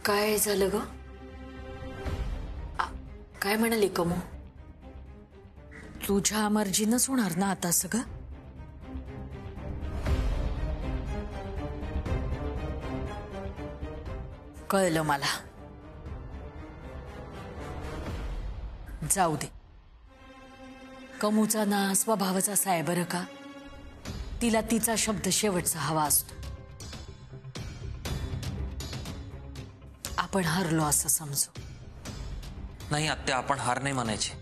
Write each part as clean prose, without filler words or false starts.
काय झालं ग? काय म्हणाली कमू? तुझ्या मर्जीनच होणार ना आता सगळं? कळलं मला. जाऊ दे. कमूचा ना स्वभावाचा असा आहे बरं का. तिला तिचा शब्द शेवटचा हवा असतो. आपण हारलो असं समजू. नाही आत्या, आपण हार नाही मानायची.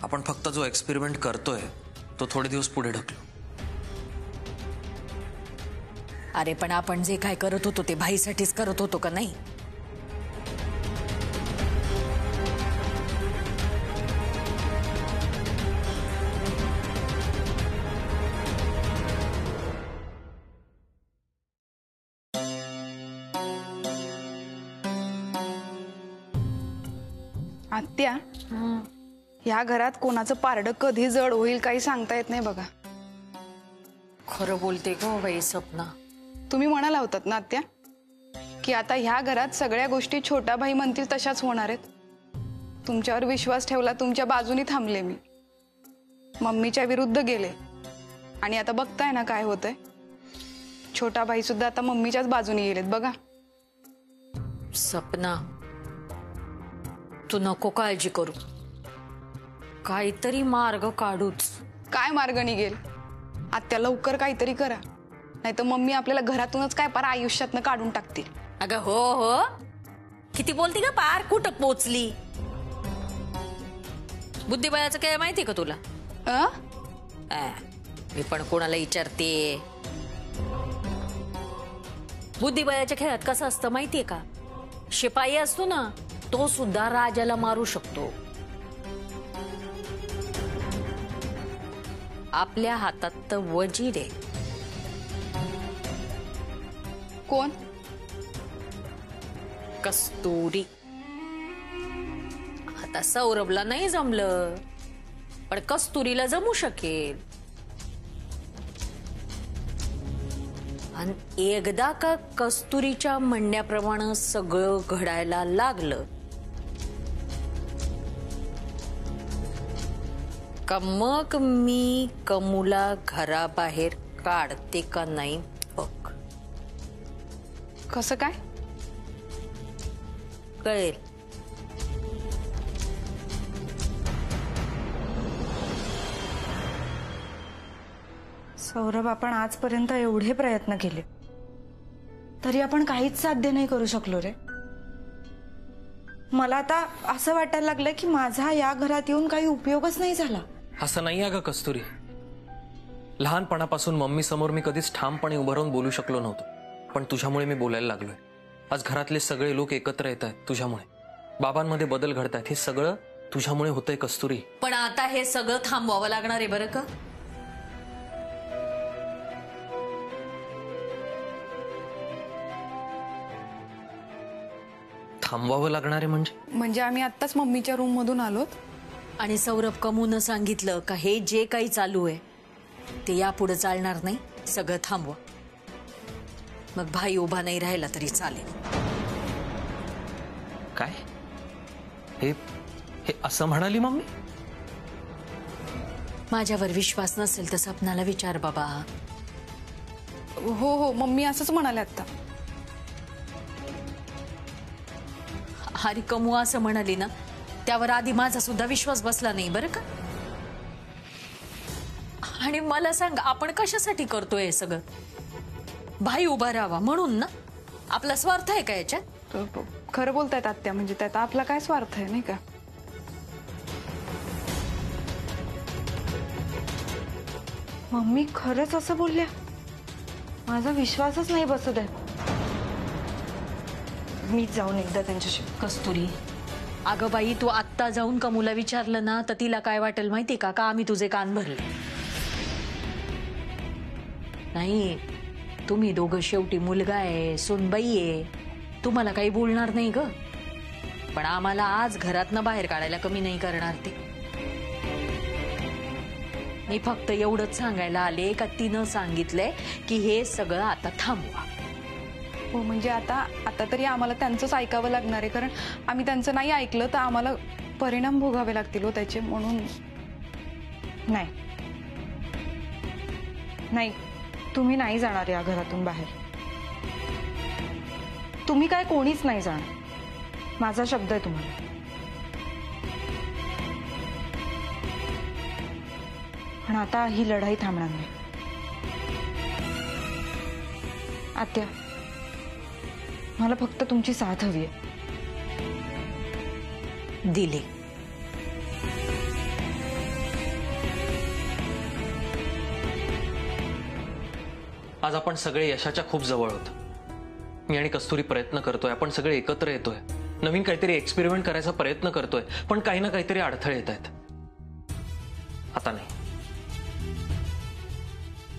आपण फक्त जो एक्सपेरिमेंट करतोय तो थोडे दिवस पुढे ढकलू. अरे पण आपण जे काय करत होतो ते भाईसाठीच करत होतो का नाही? आत्या, या घरात कोणाचं पारडं कधी जड होईल काही सांगता येत नाही बघा. खरं बोलते गो बाई सपना. तुम्ही म्हणाला होतात ना आत्या की आता ह्या घरात सगळ्या गोष्टी छोटा भाई म्हणतील तशाच होणार आहेत. तुमच्यावर विश्वास ठेवला, तुमच्या बाजूनी थांबले मी, मम्मीच्या विरुद्ध गेले आणि आता बघताय ना काय होतंय. छोटा भाई सुद्धा आता मम्मीच्याच बाजूनी गेलेत बघा. सपना, तू नको काळजी करू. काहीतरी मार्ग काढूच. काय मार्ग निघेल आत्या? लवकर काहीतरी करा, नाही तर मम्मी आपल्याला घरातूनच काय पार आयुष्यातनं काढून टाकतील. अगं हो हो, किती बोलती का, पार कुठं पोचली. बुद्धिबळाचं काय माहिती का तुला? मी पण कोणाला विचारते. बुद्धिबळाच्या खेळात कसं असतं माहितीये का? शिपाई असतो ना, तो सुद्धा राजाला मारू शकतो. आपल्या हातात तर वजीर आहे. कोण? कस्तुरी. आता सौरभला नाही जमलं, पण कस्तुरीला जमू शकेल. आणि एकदा का कस्तुरीच्या म्हणण्याप्रमाणे सगळं घडायला लागलं का मग मी कमूला घराबाहेर काढते का नाही बघ. कसं काय? कळेल. सौरभ, आपण आजपर्यंत एवढे प्रयत्न केले तरी आपण काहीच साध्य नाही करू शकलो रे. मला आता असं वाटायला लागलं की माझा या घरात येऊन काही उपयोगच नाही झाला. असं नाही आहे का कस्तुरी? लहानपणापासून मम्मी समोर मी कधीच ठामपणे उभं राहून बोलू शकलो नव्हतो, पण तुझ्यामुळे मी बोलायला लागलोय. आज घरातले सगळे लोक एकत्र येत आहेत तुझ्यामुळे. बाबांमध्ये बदल घडतायत, हे सगळं तुझ्यामुळे होतंय कस्तुरी. पण आता हे सगळं थांबवावं लागणार आहे बरं का. थांबवावं लागणार आहे म्हणजे आम्ही आत्ताच मम्मीच्या रूम मधून आलोत आणि सौरभ कमून सांगितलं का हे जे काही चालू आहे ते यापुढे चालणार नाही, सगळं थांबवा. मग भाई उभा नाही राहिला तरी चालेल. काय? हे असं म्हणाली मम्मी? माझ्यावर विश्वास नसेल तर सपनाला विचार बाबा. हो हो, मम्मी असंच म्हणाले आता. आणि कमू असं म्हणाली ना, त्यावर आधी माझा सुद्धा विश्वास बसला नाही बरं का. आणि मला सांग, आपण कशासाठी करतोय हे सगळं? भाई उभा राहावा म्हणून ना? आपला स्वार्थ आहे का याच्यात? खरं बोलतायत आत्या, म्हणजे त्यात आपला काय स्वार्थ आहे नाही का? मम्मी खरंच असं बोलल्या? माझा विश्वासच नाही बसत आहे. मी जाऊन एकदा त्यांच्याशी. कस्तुरी, अगं बाई, तू आत्ता जाऊन कमूला विचारलं ना तर तिला काय वाटेल माहिती का आम्ही तुझे कान भरले. नाही, तुम्ही दोघं शेवटी मुलगा आहे, सुनबाई आहे, तुम्हाला काही बोलणार नाही ग. पण आम्हाला आज घरातनं बाहेर काढायला कमी नाही करणार ते. मी फक्त एवढंच सांगायला आले का तिनं सांगितलंय की हे सगळं आता थांबवा. हो म्हणजे आता तरी आम्हाला त्यांचंच ऐकावं लागणार आहे, कारण आम्ही त्यांचं नाही ऐकलं तर आम्हाला परिणाम भोगावे लागतील हो त्याचे. म्हणून नाही नाही, तुम्ही नाही जाणार या घरातून बाहेर. तुम्ही काय कोणीच नाही जाणार, माझा शब्द आहे तुम्हाला. पण आता ही लढाई थांबणार नाही. आत्या, मला फक्त तुमची साथ हवी आहे. दिली. आज आपण सगळे यशाच्या खूप जवळ आहोत. मी आणि कस्तुरी प्रयत्न करतोय, आपण सगळे एकत्र येतोय, नवीन काहीतरी एक्सपेरिमेंट करायचा प्रयत्न करतोय, पण काही ना काहीतरी अडथळे येत आहेत. आता नाही.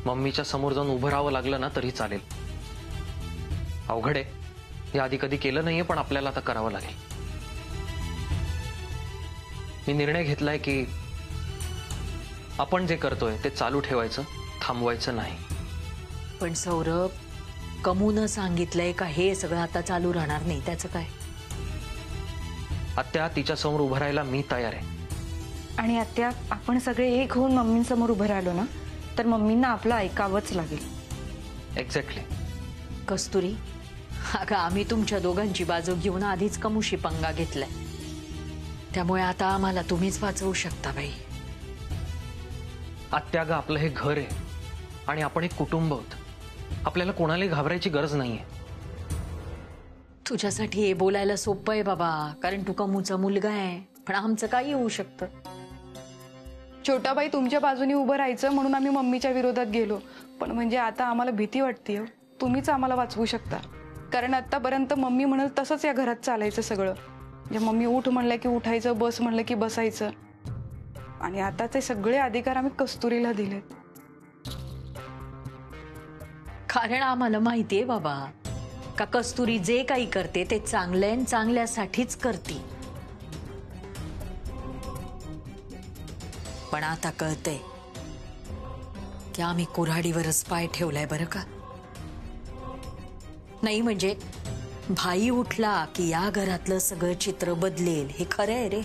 मम्मीच्या समोर जाऊन उभं राहावं लागलं ना तरी चालेल. अवघड आहे, या आधी कधी केलं नाहीये, पण आपल्याला आता करावं लागेल. मी निर्णय घेतलाय की आपण जे करतोय ते चालू ठेवायचं, थांबवायचं नाही. पण सौरभ, कमून सांगितलंय का हे सगळं आता चालू राहणार नाही, त्याचं काय? आत्या, तिच्या समोर उभं राहायला मी तयार आहे. आणि आत्या, आपण सगळे एक होऊन मम्मींसमोर उभं राहिलो ना तर मम्मींना आपलं ऐकावंच लागेल. एक्झॅक्टली. कस्तुरी, अगं आम्ही तुमच्या दोघांची बाजू घेऊन आधीच कमुशी पंगा घेतलाय, त्यामुळे आता आम्हाला तुम्हीच वाचवू शकता बाई. आत्या ग, आपलं हे घर आहे आणि आपण एक कुटुंब आहोत. आपल्याला कोणालाही घाबरायची गरज नाहीये. तुझ्यासाठी हे बोलायला सोपं आहे बाबा, कारण तू कमूचा मुलगा आहे, पण आमचं काही होऊ शकतं. छोटा भाई तुमच्या बाजूने उभं राहायचं म्हणून आम्ही मम्मीच्या विरोधात गेलो, पण म्हणजे आता आम्हाला भीती वाटते. तुम्हीच आम्हाला वाचवू शकता, कारण आतापर्यंत मम्मी म्हणल तसंच या घरात चालायचं सगळं. म्हणजे मम्मी उठ म्हणलं की उठायचं, बस म्हणलं की बसायचं, आणि आता ते सगळे अधिकार आम्ही कस्तुरीला दिलेत. कारण आम्हाला माहितीये बाबा का कस्तुरी जे काही करते ते चांगल्या चांगल्यासाठीच करते. पण आता कळतंय की आम्ही कुऱ्हाडीवरच पाय ठेवलाय बरं का. नाही म्हणजे भाई उठला की या घरातलं सगळं चित्र बदलेल हे खरं आहे रे,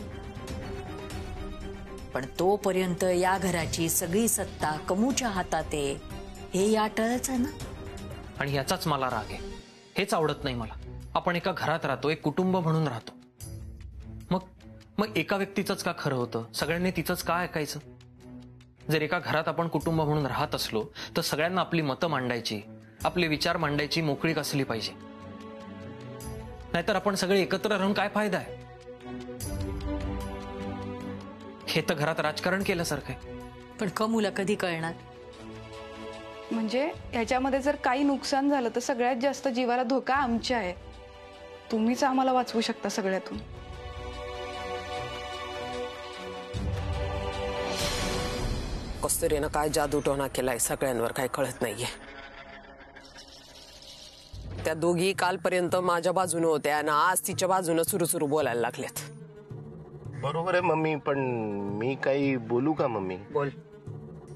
पण तोपर्यंत या घराची सगळी सत्ता कमूच्या हातात आहे हे याटळच आहे ना. आणि याचाच मला राग आहे. हेच आवडत नाही मला. आपण एका घरात राहतो, एक कुटुंब म्हणून राहतो. मग एका व्यक्तीचंच का खरं होतं? सगळ्यांनी तिचंच का ऐकायचं? जर एका घरात आपण कुटुंब म्हणून राहत असलो तर सगळ्यांना आपली मतं मांडायची, आपले विचार मांडायची मोकळीक असली पाहिजे. नाहीतर आपण सगळे एकत्र राहून काय फायदा आहे? हे तर घरात राजकारण केल्यासारखं आहे. पण कमूला कधी कळणार? म्हणजे ह्याच्यामध्ये जर काही नुकसान झालं तर सगळ्यात जास्त जीवाला धोका आमच्या आहे. तुम्हीच आम्हाला वाचवू शकता सगळ्यातून. कस्तुरीनं काय जादूटोणा केलाय सगळ्यांवर काय कळत नाहीये. त्या दोघी कालपर्यंत माझ्या बाजूने होत्या आणि आज तिच्या बाजूने सुरू बोलायला लागल्यात. बरोबर आहे मम्मी, पण मी काही बोलू का मम्मी? बोल.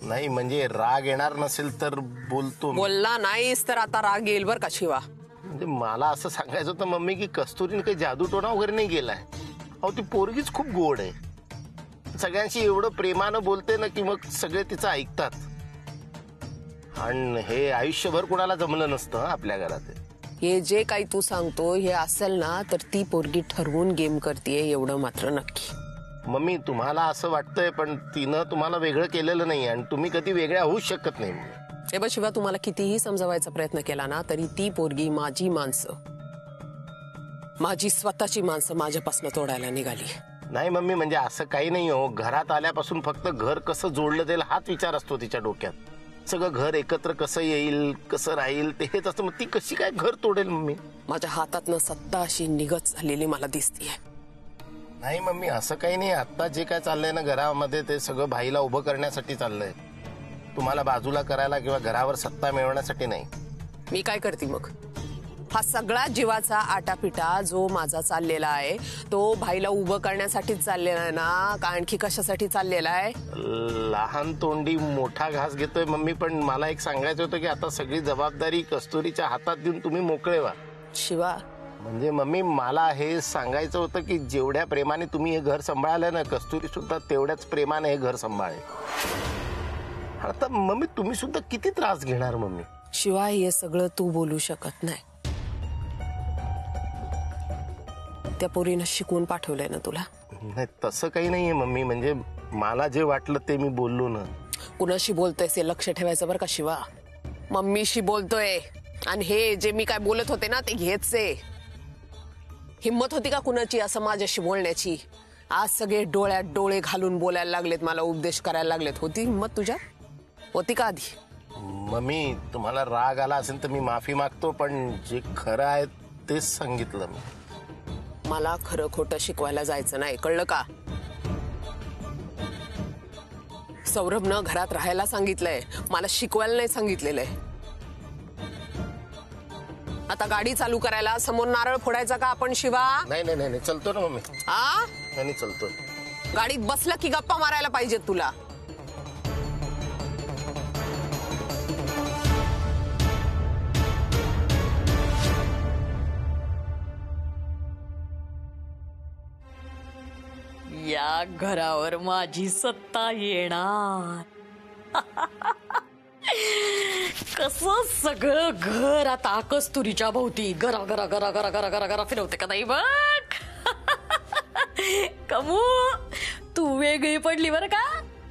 नाही म्हणजे राग येणार नसेल तर बोलतो. बोलला नाहीस तर आता राग येईल बर का शिवा. म्हणजे मला असं सांगायचं होतं मम्मी की कस्तुरीने काही जादूटोणा वगैरे नाही केलाय. अहो ती पोरगीच खूप गोड आहे, सगळ्यांशी एवढं प्रेमानं बोलते ना की मग सगळे तिचं ऐकतात. आणि हे आयुष्यभर कोणाला जमलं नसतं आपल्या घरात. हे जे काही तू सांगतो हे असेल ना तर ती पोरगी ठरवून गेम करतीये एवढं मात्र नक्की. मम्मी तुम्हाला असं वाटतंय, पण तिनं तुम्हाला वेगळं केलेलं नाही आणि तुम्ही कधी वेगळ्या होऊच शकत नाही. हे बघ शिवा, तुम्हाला कितीही समजावायचा प्रयत्न केला ना तरी ती पोरगी माझी माणसं, माझी स्वतःची माणसं माझ्यापासून तोडायला निघाली. नाही मम्मी म्हणजे असं काही नाही हो. घरात आल्यापासून फक्त घर कसं जोडलं जाईल हाच विचार असतो तिच्या डोक्यात. सगळं घर एकत्र कसं येईल, कसं राहील ते हेच असतं. मग ती कशी काय घर तोडेल मम्मी? माझ्या हातातनं सत्ता अशी निघत झालेली मला दिसतीये. नाही मम्मी असं काही नाही. आता जे काय चाललंय ना घरामध्ये ते सगळं भाईला उभं करण्यासाठी चाललंय, तुम्हाला बाजूला करायला किंवा घरावर सत्ता मिळवण्यासाठी नाही. मी काय करते मग? हा सगळा जीवाचा आटापिटा जो माझा चाललेला आहे तो भाईला उभं करण्यासाठीच चाललेला आहे ना, का आणखी कशासाठी चाललेला आहे? लहान तोंडी मोठा घास घेतोय मम्मी, पण मला एक सांगायचं होतं की आता सगळी जबाबदारी कस्तुरीच्या हातात देऊन तुम्ही मोकळे व्हा. शिवा, म्हणजे मम्मी मला हे सांगायचं होतं की जेवढ्या प्रेमाने तुम्ही हे घर सांभाळलं ना, कस्तुरी सुद्धा तेवढ्याच प्रेमाने हे घर सांभाळेल. आता मम्मी तुम्ही सुद्धा किती त्रास घेणार मम्मी? शिवा, हे सगळं तू बोलू शकत नाही. त्या पोरीनं शिकवून पाठवलंय ना तुला. नाही तसं काही नाहीये मम्मी, म्हणजे मला जे वाटलं ते मी बोललो ना. कुणाशी बोलतोयस हे लक्ष ठेवायचं बरं का शिवा. मम्मीशी बोलतोय आणि हे जे मी काय बोलत होते ना ते घ्यायचे. हिम्मत होती का कुणाची असं माझ्याशी बोलण्याची? आज सगळे डोळ्यात डोळे घालून बोलायला लागलेत, मला उपदेश करायला लागलेत. होती हिम्मत तुझ्या? होती का आधी? मम्मी तुम्हाला राग आला असेल तर मी माफी मागतो, पण जे खरं आहे तेच सांगितलं मी. मला खरं खोटं शिकवायला जायचं नाही, कळलं का? सौरभनं घरात राहायला सांगितलंय, मला शिकवायला नाही सांगितलेलं आहे. आता गाडी चालू करायला समोर नारळ फोडायचा का आपण शिवा? नाही नाही नाही चलतो ना मम्मी. हा, नाही चलतो. गाडीत बसला की गप्पा मारायला पाहिजेत तुला. या घरावर माझी सत्ता येणार. कसं सगळं घर आता कस्तुरीच्या भोवती गरा गरा गरा गरा गरा गरा गरा फिरवते का नाही बघ. कमू, तू वेगळी पडली बरं का.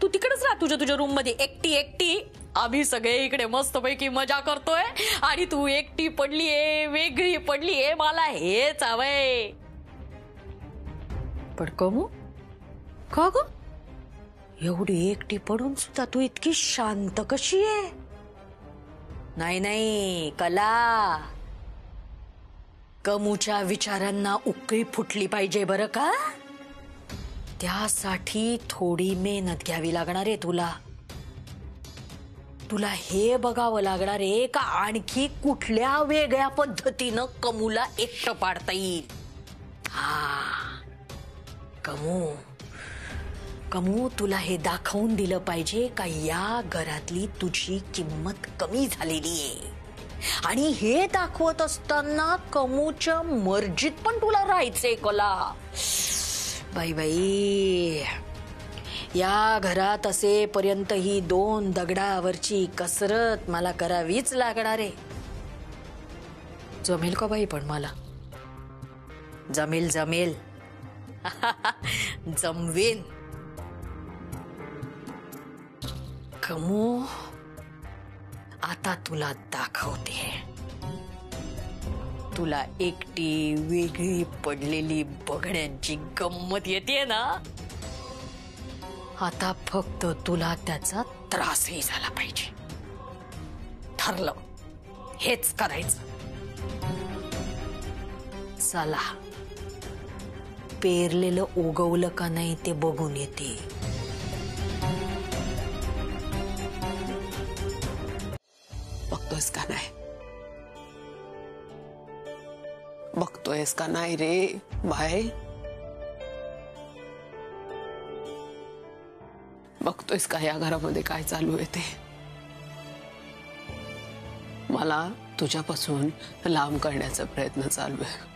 तू तिकडेच राह तुझ्या रूम मध्ये एकटी एकटी. आम्ही सगळे इकडे मस्तपैकी मजा करतोय आणि तू एकटी पडलीये, वेगळी पडलीये. मला हेच हवंय. पण कमू, का ग एवढी एकटी पडून सुद्धा तू इतकी शांत कशी आहे? नाही नाही कला, कमूच्या विचारांना उकळी फुटली पाहिजे बरं का. त्यासाठी थोडी मेहनत घ्यावी लागणार आहे तुला. तुला हे बघावं लागणार आहे का आणखी कुठल्या वेगळ्या पद्धतीनं कमूला एकटं पाडता येईल. हा कमू, कमू तुला हे दाखवून दिलं पाहिजे का या घरातली तुझी किंमत कमी झालेली आहे. आणि हे दाखवत असताना कमूच्या मर्जीत पण तुला राहायचंय कला. बाई बाई, या घरात असेपर्यंत ही 2 दगडावरची कसरत मला करावीच लागणार आहे. जमेल का बाई? पण मला जमेल जमेल. जमवेन. कमू, आता तुला दाखवते. तुला एकटी वेगळी पडलेली बघण्याची गंमत येते ना. आता फक्त तुला त्याचा त्रासही झाला पाहिजे. ठरलं, हेच करायचं. चला, पेरलेलं उगवलं का नाही ते बघून येते. बघतोयस का नाही? बघतोयस का नाही रे भाई? बघतोयस का या घरामध्ये काय चालू आहे ते? मला तुझ्यापासून लांब करण्याचा प्रयत्न चालू आहे.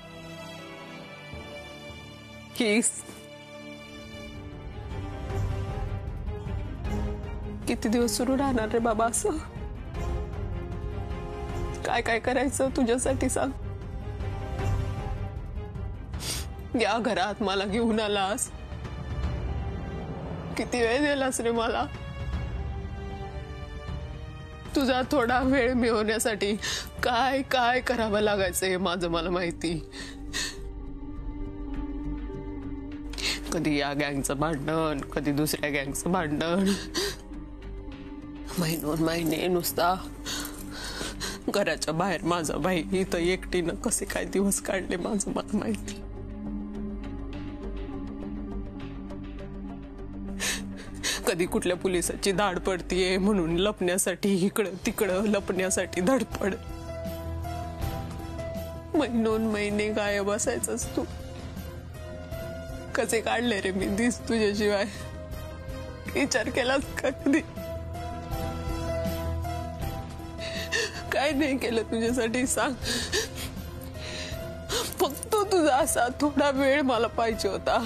किती दिवस सुरू राहणार रे बाबा असं? काय काय करायचं तुझ्यासाठी सांग. या घरात मला घेऊन आलास, किती वेळ दिलास रे मला. तुझा थोडा वेळ मिळवण्यासाठी काय काय करावं लागायचं हे माझं मला माहिती. कधी या गँगचं भांडण, कधी दुसऱ्या गँगचं भांडण. महिनोन महिने नुसता घराच्या बाहेर माझा भाई इथं एकटीनं कसे काय दिवस काढले माझं मला माहिती. कधी कुठल्या पोलिसाची धाड पडतीये म्हणून लपण्यासाठी इकडं तिकडं लपण्यासाठी धडपड. महिनोन महिने गायब असायचंस तू. कसे काढले रे मी दिस तुझ्याशिवाय? विचार केलास का कधी? काय नाही केलं तुझ्यासाठी सांग. फक्त तुझा असा थोडा वेळ मला पाहिजे होता.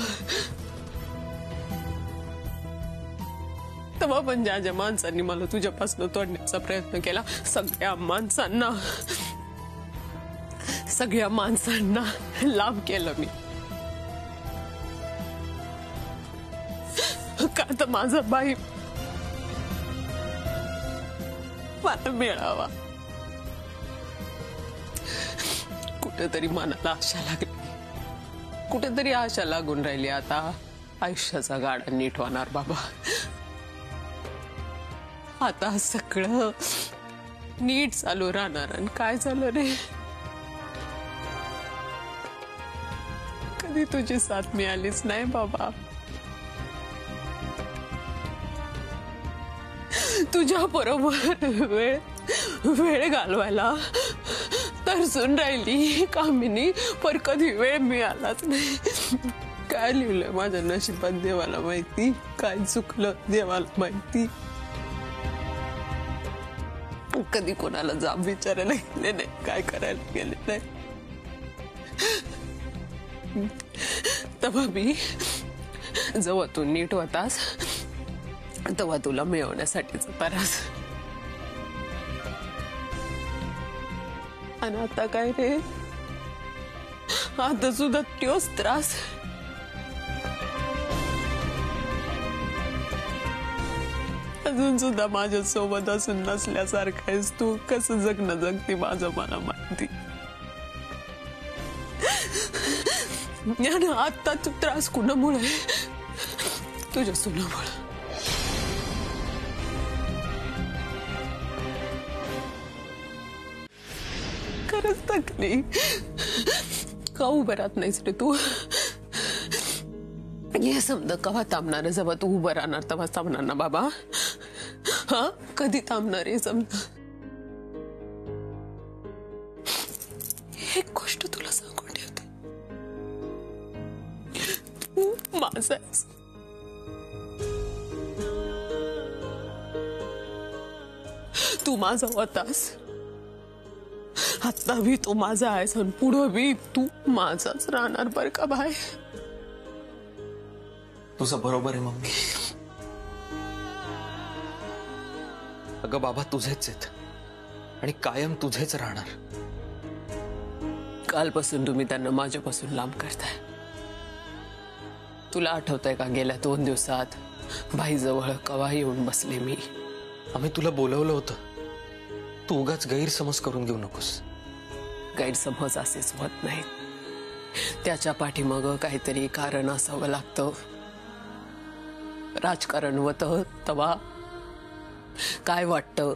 तेव्हा पण ज्या ज्या माणसांनी मला तुझ्यापासून तोडण्याचा प्रयत्न केला, सगळ्या माणसांना लांब केलं मी. का तर माझा बाई मला मिळावा. कुठेतरी मनाला आशा लागली, कुठेतरी आशा लागून राहिली. आता आयुष्याचा गाडा नीट होणार बाबा. आता सगळं नीट चालू राहणार. आणि काय झालं रे, कधी तुझी साथ मिळालीच नाही बाबा. तुझ्या बरोबर वेळ घालवायला तरसून राहिली कामिनी, पर कधी वेळ मिळालाच नाही. काय लिहिलंय माझ्या नशिबात देवाला माहिती, काय चुकलं देवाला माहिती. कधी कोणाला जाब विचारायला गेले नाही, काय करायला गेले नाही. तेव्हा मी जेव्हा तू नीट होतास तेव्हा तुला मिळवण्यासाठीच त्रास. आणि आता काय रे, आता सुद्धा तोच त्रास. अजून सुद्धा माझ्या सोबत असून नसल्यासारखं आहेस तू. कसं जगणं जगते माझं मला माहिती. आता तू त्रास कुणामुळे? तुझ्या सुनामुळे. खरंच थकली. का उभं राहत नाहीस रे तू? हे समजा कवा थांबणार? जेव्हा तू उभं राहणार तेव्हा थांबणार ना बाबा. हा, कधी थांबणार हे समजा. एक गोष्ट तुला सांगून ठेवते, तू माझा आहेस. तू माझा होतास, आता भी तू माझा आहेस आणि पुढं भी तू माझाच राहणार बर का बाय. तुझं बरोबर आहे मम्मी. अगं बाबा तुझेच आहेत आणि कायम तुझेच राहणार. कालपासून तुम्ही त्यांना माझ्यापासून लांब करताय. तुला आठवतंय का गेल्या 2 दिवसात भाईजवळ कवा येऊन बसले मी. आम्ही तुला बोलवलं होतं. तू उगाच गैरसमज करून घेऊ नकोस. गैरसमज असेच होत नाहीत. त्याच्या पाठीमाग काहीतरी कारण असावं लागतं. राजकारण होतं तेव्हा काय वाटतं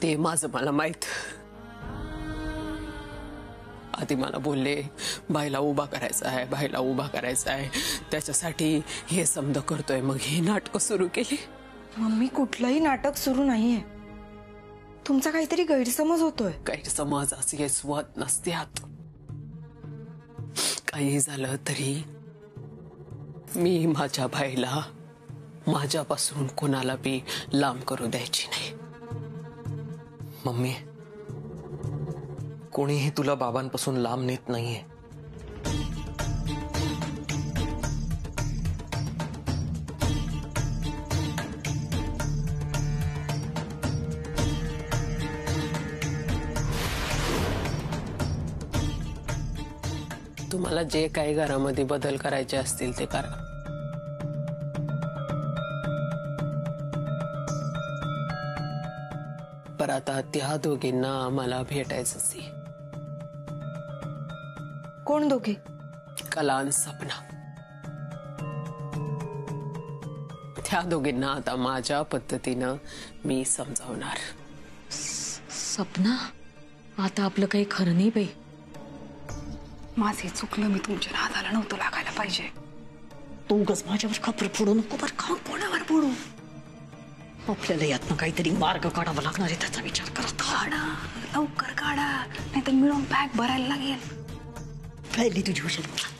ते माझं मला माहित. आधी मला बोलले बाईला उभा करायचा आहे, बाईला उभा करायचा आहे, त्याच्यासाठी हे समज करतोय. मग ही नाटकं सुरू केली. मम्मी कुठलंही नाटक सुरू नाहीये. तुमचा काहीतरी गैरसमज होतोय. गैरसमज असे स्वत नसत्यात. काही झालं तरी मी माझ्या बाईला माझ्यापासून कोणाला बी लांब करू द्यायची नाही. मम्मी, कोणीही तुला बाबांपासून लांब नेत नाहीये. तुम्हाला जे काही घरामध्ये बदल करायचे असतील ते करा. पर आता त्या दोघींना आम्हाला भेटायचंच आहे. कोण दोघे? कला आणि सपना. त्या दोघींना आता माझ्या पद्धतीनं मी समजावणार. सपना, आता आपलं काही खरं नाही बाई. माझे चुकलं, मी तुमच्या नादाला नव्हतं लागायला पाहिजे. तू उगाच माझ्यावर खपर फोडू नको बर का. कोणावर फोडू? आपल्याला यातनं काहीतरी मार्ग काढावा लागणार आहे, त्याचा विचार करत. काढा, लवकर काढा, नाही तर मिळून बॅग भरायला लागेल. राहिली तुझी हुशारी.